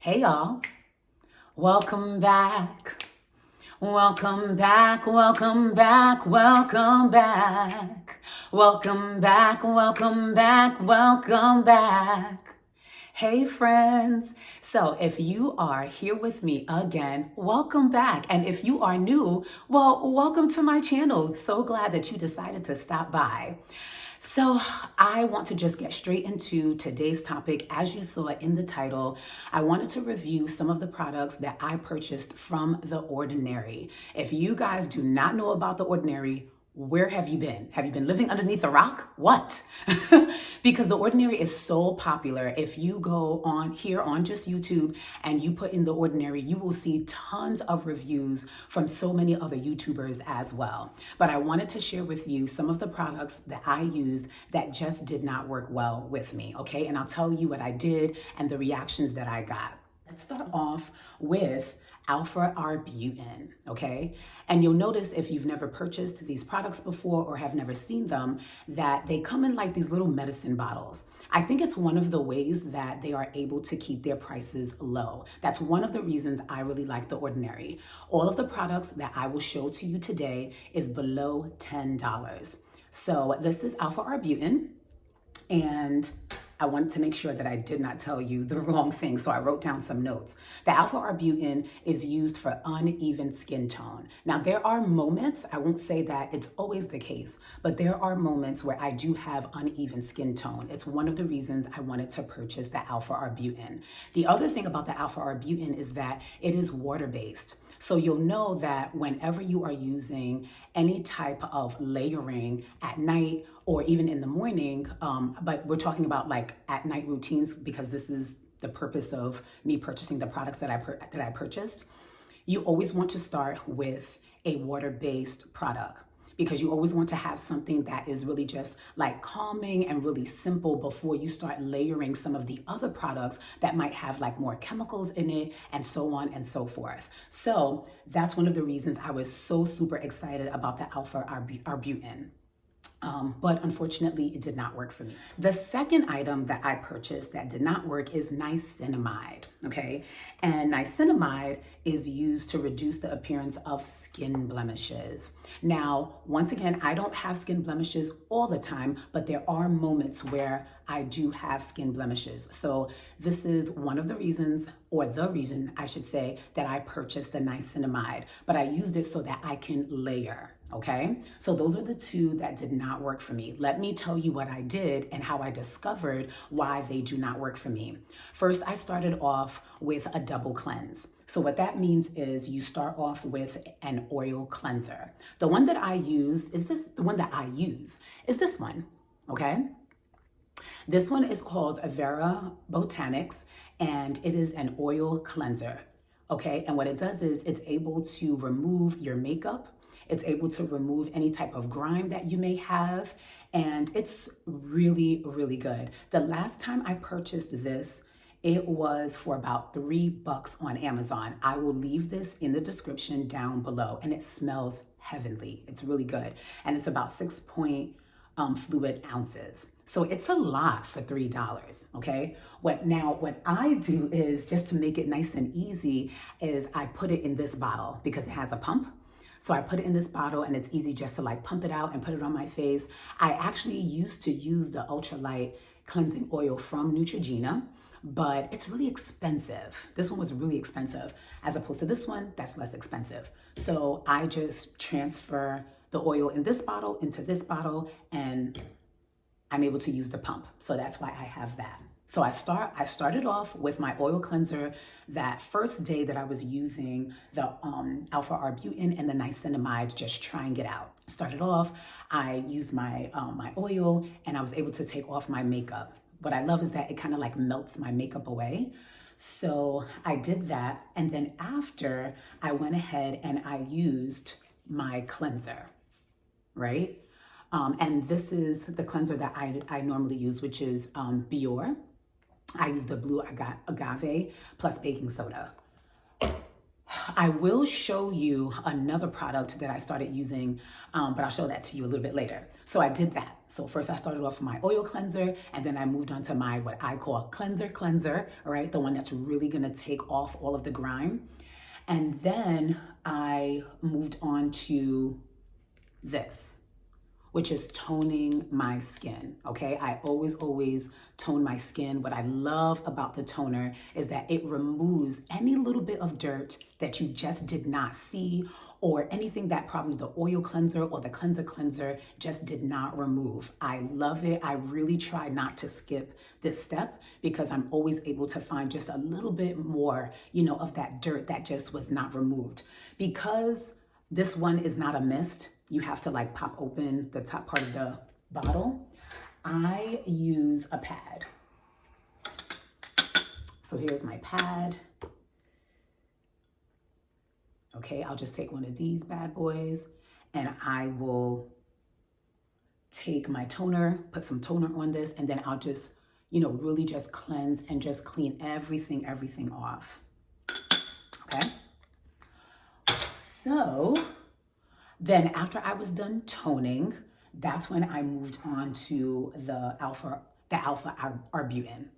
Hey y'all, welcome back. Welcome back, welcome back, welcome back. Welcome back, welcome back, welcome back. Hey friends, so if you are here with me again, welcome back. And if you are new, well, welcome to my channel. So glad that you decided to stop by. So I want to just get straight into today's topic. As you saw in the title, I wanted to review some of the products that I purchased from The Ordinary. If you guys do not know about The Ordinary, where have you been? Have you been living underneath a rock? What? Because The Ordinary is so popular. If you go on here on just YouTube and you put in The Ordinary, you will see tons of reviews from so many other YouTubers as well. But I wanted to share with you some of the products that I used that just did not work well with me, okay? And I'll tell you what I did and the reactions that I got. Let's start off with Alpha Arbutin, okay? And you'll notice if you've never purchased these products before or have never seen them, that they come in like these little medicine bottles. I think it's one of the ways that they are able to keep their prices low. That's one of the reasons I really like The Ordinary. All of the products that I will show to you today is below $10. So this is Alpha Arbutin, and I wanted to make sure that I did not tell you the wrong thing, so I wrote down some notes. The Alpha Arbutin is used for uneven skin tone. Now, there are moments, I won't say that it's always the case, but there are moments where I do have uneven skin tone. It's one of the reasons I wanted to purchase the Alpha Arbutin. The other thing about the Alpha Arbutin is that it is water-based. So you'll know that whenever you are using any type of layering at night or even in the morning, but we're talking about like at night routines because this is the purpose of me purchasing the products that I purchased, you always want to start with a water-based product, because you always want to have something that is really just like calming and really simple before you start layering some of the other products that might have like more chemicals in it and so on and so forth. So that's one of the reasons I was so super excited about the Alpha Arbutin. But unfortunately, it did not work for me. The second item that I purchased that did not work is niacinamide, okay? And niacinamide is used to reduce the appearance of skin blemishes. Now, once again, I don't have skin blemishes all the time, but there are moments where I do have skin blemishes. So this is one of the reasons, or the reason I should say, that I purchased the niacinamide, but I used it so that I can layer. Okay, so those are the two that did not work for me. Let me tell you what I did and how I discovered why they do not work for me. First, I started off with a double cleanse. So what that means is you start off with an oil cleanser. The one that I used is this, this one, okay? This one is called Vera Botanics, and it is an oil cleanser, okay? And what it does is it's able to remove your makeup. It's able to remove any type of grime that you may have, and it's really, really good. The last time I purchased this, it was for about $3 on Amazon. I will leave this in the description down below, and it smells heavenly. It's really good, and it's about 6 fluid ounces. So it's a lot for $3, okay? What I do is, just to make it nice and easy, is I put it in this bottle because it has a pump. So I put it in this bottle, and it's easy just to like pump it out and put it on my face. I actually used to use the ultralight cleansing oil from Neutrogena, but it's really expensive. This one was really expensive as opposed to this one that's less expensive. So I just transfer the oil in this bottle into this bottle, and I'm able to use the pump. So that's why I have that. So I started off with my oil cleanser that first day that I was using the Alpha Arbutin and the niacinamide, just trying it out. Started off, I used my oil, and I was able to take off my makeup. What I love is that it kind of like melts my makeup away. So I did that, and then after, I went ahead and I used my cleanser, right? And this is the cleanser that I normally use, which is Biore. I use the blue agave plus baking soda. I will show you another product that I started using, but I'll show that to you a little bit later. So I did that. So first I started off with my oil cleanser, and then I moved on to my, what I call cleanser, all right? The one that's really gonna take off all of the grime. And then I moved on to this, which is toning my skin, okay? I always tone my skin. What I love about the toner is that it removes any little bit of dirt that you just did not see, or anything that probably the oil cleanser or the cleanser just did not remove. I love it. I really try not to skip this step because I'm always able to find just a little bit more, of that dirt that just was not removed. Because this one is not a mist, you have to like pop open the top part of the bottle. I use a pad. So here's my pad. Okay, I'll just take one of these bad boys and I will take my toner, put some toner on this, and then I'll just, really just cleanse and just clean everything off. Okay? So then after I was done toning, that's when I moved on to the alpha Arbutin.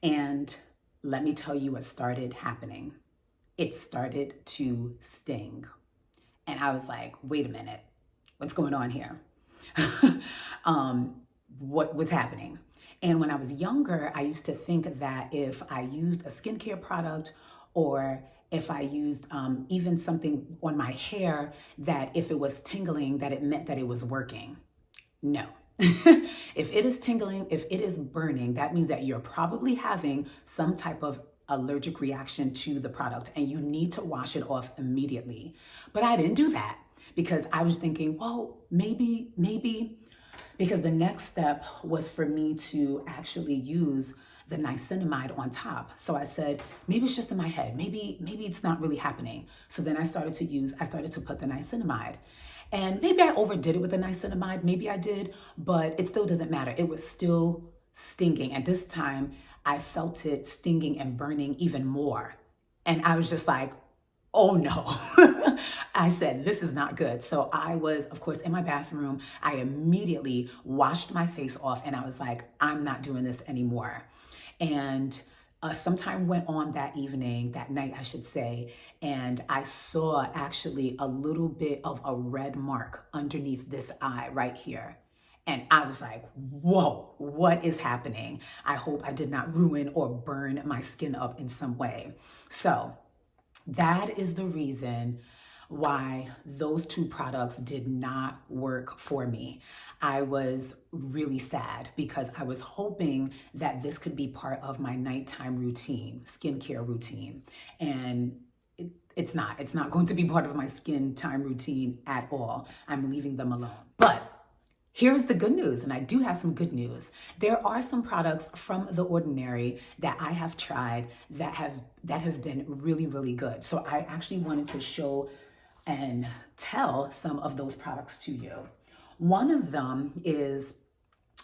And let me tell you what started happening. It started to sting. And I was like, wait a minute, what's going on here? What was happening? And when I was younger, I used to think that if I used a skincare product or if I used even something on my hair, that if it was tingling, that it meant that it was working. No. If it is tingling, if it is burning, that means that you're probably having some type of allergic reaction to the product and you need to wash it off immediately. But I didn't do that because I was thinking, well, maybe, because the next step was for me to actually use the niacinamide on top. So I said, maybe it's just in my head. Maybe it's not really happening. So then I started to put the niacinamide. And maybe I overdid it with the niacinamide. Maybe I did, but it still doesn't matter. It was still stinging. And this time I felt it stinging and burning even more. And I was just like, oh no. I said, this is not good. So I was, of course, in my bathroom. I immediately washed my face off and I was like, I'm not doing this anymore. And some time went on that night, I should say, and I saw actually a little bit of a red mark underneath this eye right here. And I was like, whoa, what is happening? I hope I did not ruin or burn my skin up in some way. So that is the reason why those two products did not work for me. I was really sad because I was hoping that this could be part of my nighttime routine, skincare routine. And it's not. It's not going to be part of my skin time routine at all. I'm leaving them alone. But here's the good news, and I do have some good news. There are some products from The Ordinary that I have tried that have been really, really good. So I actually wanted to show and tell some of those products to you. One of them is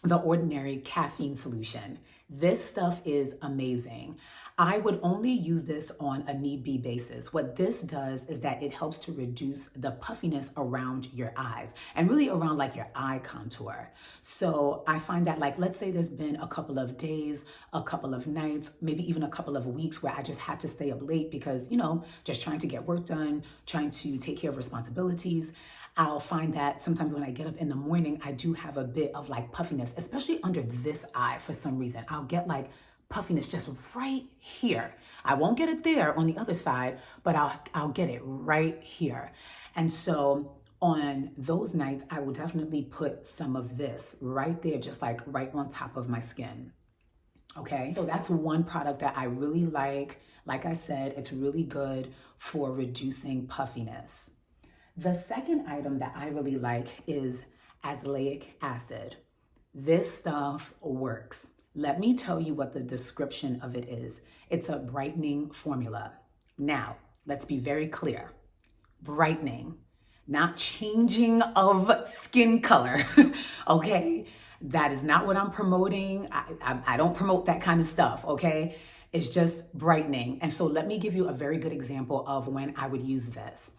The Ordinary Caffeine Solution. This stuff is amazing. I would only use this on a need-be basis. What this does is that it helps to reduce the puffiness around your eyes and really around like your eye contour. So I find that, like, let's say there's been a couple of days, a couple of nights, maybe even a couple of weeks where I just had to stay up late because, just trying to get work done, trying to take care of responsibilities. I'll find that sometimes when I get up in the morning, I do have a bit of like puffiness, especially under this eye for some reason. I'll get like puffiness just right here. I won't get it there on the other side, but I'll get it right here. And so on those nights, I will definitely put some of this right there, just like right on top of my skin. Okay, so that's one product that I really like. Like I said, it's really good for reducing puffiness. The second item that I really like is Azelaic Acid. This stuff works. Let me tell you what the description of it is. It's a brightening formula. Now, let's be very clear. Brightening, not changing of skin color, okay? That is not what I'm promoting. I don't promote that kind of stuff, okay? It's just brightening. And so let me give you a very good example of when I would use this.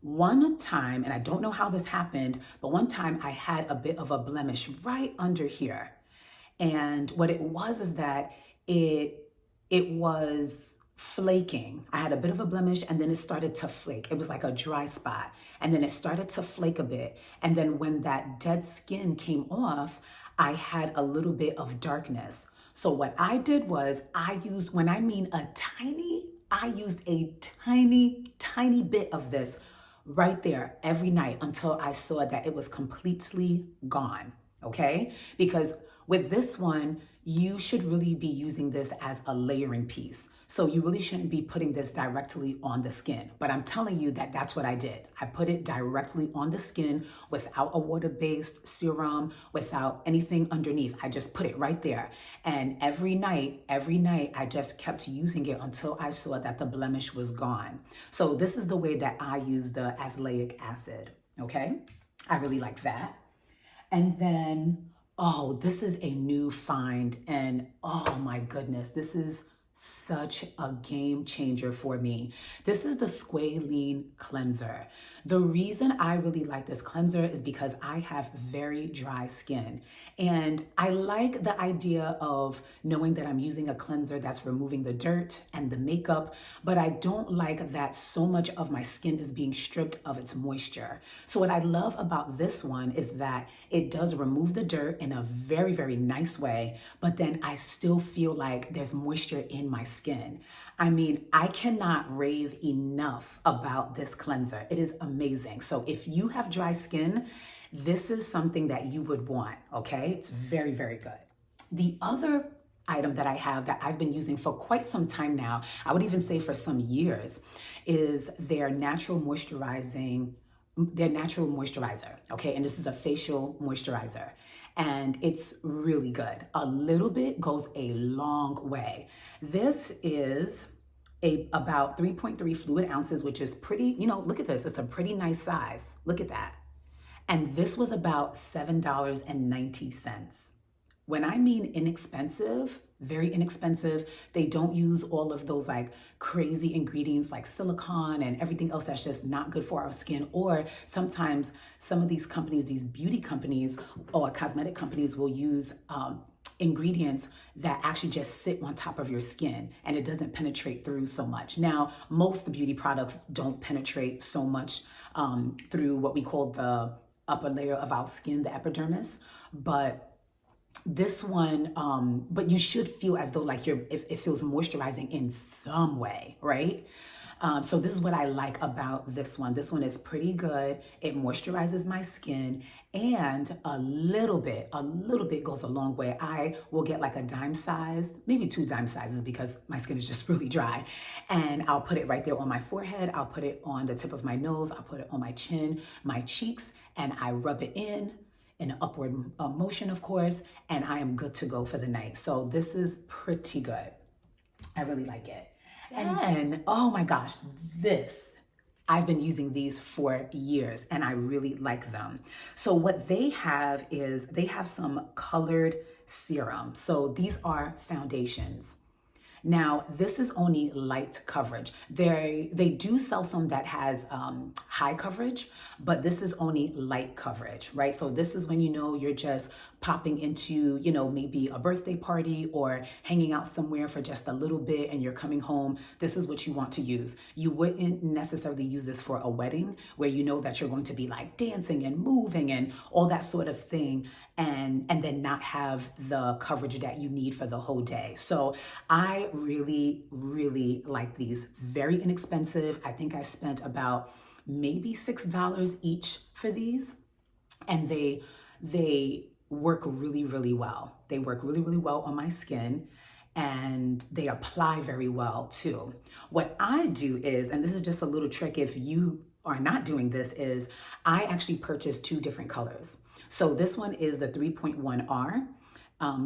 One time, and I don't know how this happened, but one time I had a bit of a blemish right under here. And what it was is that it was flaking. I had a bit of a blemish and then it started to flake. It was like a dry spot and then it started to flake a bit. And then when that dead skin came off, I had a little bit of darkness. So what I did was I used a tiny bit of this right there every night until I saw that it was completely gone, okay? Because with this one, you should really be using this as a layering piece. So you really shouldn't be putting this directly on the skin. But I'm telling you that that's what I did. I put it directly on the skin without a water-based serum, without anything underneath. I just put it right there. And every night, I just kept using it until I saw that the blemish was gone. So this is the way that I use the Azelaic Acid, okay? I really like that. And then, oh, this is a new find, and oh my goodness, this is such a game changer for me. This is the Squalene Cleanser. The reason I really like this cleanser is because I have very dry skin. And I like the idea of knowing that I'm using a cleanser that's removing the dirt and the makeup, but I don't like that so much of my skin is being stripped of its moisture. So what I love about this one is that it does remove the dirt in a very, very nice way, but then I still feel like there's moisture in my skin. I mean, I cannot rave enough about this cleanser. It is amazing. So if you have dry skin, this is something that you would want, okay? It's very, very good. The other item that I have that I've been using for quite some time now, I would even say for some years, is their natural moisturizer, okay? And this is a facial moisturizer. And it's really good. A little bit goes a long way. This is about 3.3 fluid ounces, which is pretty, look at this. It's a pretty nice size. Look at that. And this was about $7.90. When I mean inexpensive, very inexpensive, they don't use all of those like crazy ingredients like silicone and everything else that's just not good for our skin. Or sometimes some of these companies, these beauty companies or cosmetic companies will use ingredients that actually just sit on top of your skin and it doesn't penetrate through so much. Now, most beauty products don't penetrate so much through what we call the upper layer of our skin, the epidermis, but this one, but you should feel as though like it feels moisturizing in some way, right? So this is what I like about this one. This one is pretty good. It moisturizes my skin, and a little bit goes a long way. I will get like a dime size, maybe 2 dime sizes because my skin is just really dry. And I'll put it right there on my forehead. I'll put it on the tip of my nose. I'll put it on my chin, my cheeks, and I rub it in an upward motion, of course, and I am good to go for the night. So this is pretty good. I really like it. And oh my gosh, I've been using these for years and I really like them. So what they have is they have some colored serum. So these are foundations. Now, this is only light coverage. They do sell some that has high coverage, but this is only light coverage, right? So this is when you're just popping into, maybe a birthday party or hanging out somewhere for just a little bit and you're coming home. This is what you want to use. You wouldn't necessarily use this for a wedding where you know that you're going to be like dancing and moving and all that sort of thing, and then not have the coverage that you need for the whole day. So I really, really like these. Very inexpensive. I think I spent about maybe $6 each for these, and they work really, really well. They work really, really well on my skin, and they apply very well too. What I do is, and this is just a little trick if you are not doing this, is I actually purchase 2 different colors. So this one is the 3.1R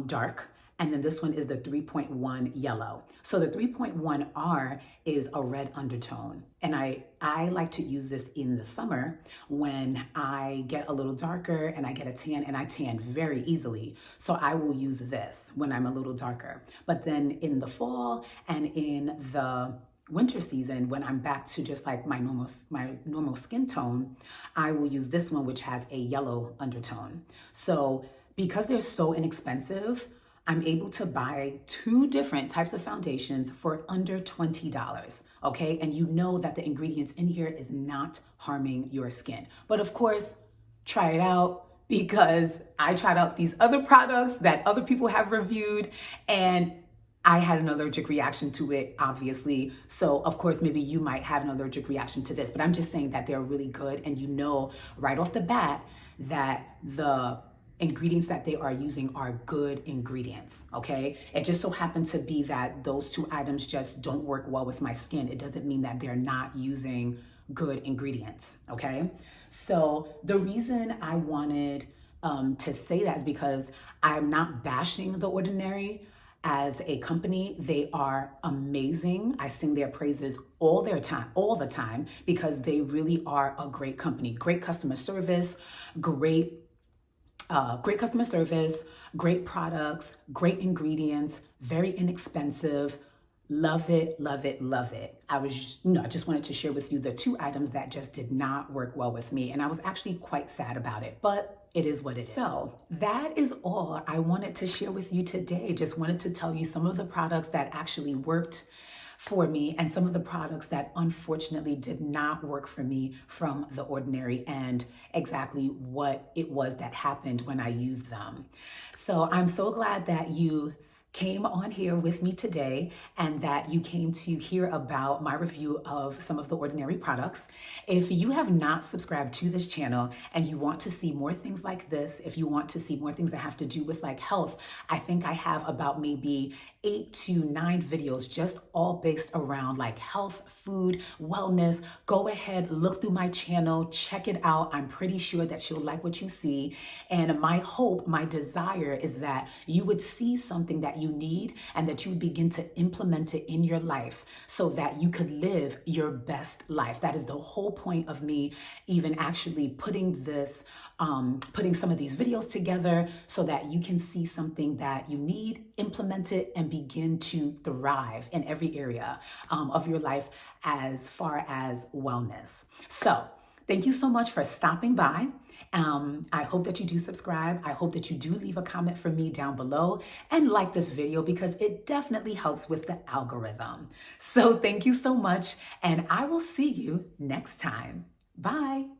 dark, And then this one is the 3.1 yellow. So the 3.1R is a red undertone. And I like to use this in the summer when I get a little darker and I get a tan, and I tan very easily. So I will use this when I'm a little darker. But then in the fall and in the winter season, when I'm back to just like my normal skin tone, I will use this one, which has a yellow undertone. So because they're so inexpensive, I'm able to buy 2 different types of foundations for under $20, okay? And you know that the ingredients in here is not harming your skin. But of course, try it out, because I tried out these other products that other people have reviewed, and I had an allergic reaction to it, obviously. So of course, maybe you might have an allergic reaction to this, but I'm just saying that they're really good. And you know right off the bat that the ingredients that they are using are good ingredients, okay? It just so happened to be that those 2 items just don't work well with my skin. It doesn't mean that they're not using good ingredients, okay? So the reason I wanted to say that is because I'm not bashing The Ordinary as a company. They are amazing. I sing their praises all the time, because they really are a great company. Great customer service, great customer service, great products, great ingredients, very inexpensive. Love it, love it, love it. I just wanted to share with you the 2 items that just did not work well with me. And I was actually quite sad about it, but it is what it is. So that is all I wanted to share with you today. Just wanted to tell you some of the products that actually worked for me and some of the products that unfortunately did not work for me from The Ordinary, and exactly what it was that happened when I used them. So I'm so glad that you came on here with me today and that you came to hear about my review of some of The Ordinary products. If you have not subscribed to this channel and you want to see more things like this, if you want to see more things that have to do with like health, I think I have about maybe 8 to 9 videos just all based around like health, food, wellness. Go ahead, look through my channel, check it out. I'm pretty sure that you'll like what you see. And my hope, my desire is that you would see something that you need and that you would begin to implement it in your life so that you could live your best life. That is the whole point of me even actually putting some of these videos together, so that you can see something that you need, implement it, and begin to thrive in every area of your life as far as wellness. So thank you so much for stopping by. I hope that you do subscribe. I hope that you do leave a comment for me down below and like this video, because it definitely helps with the algorithm. So thank you so much, and I will see you next time. Bye.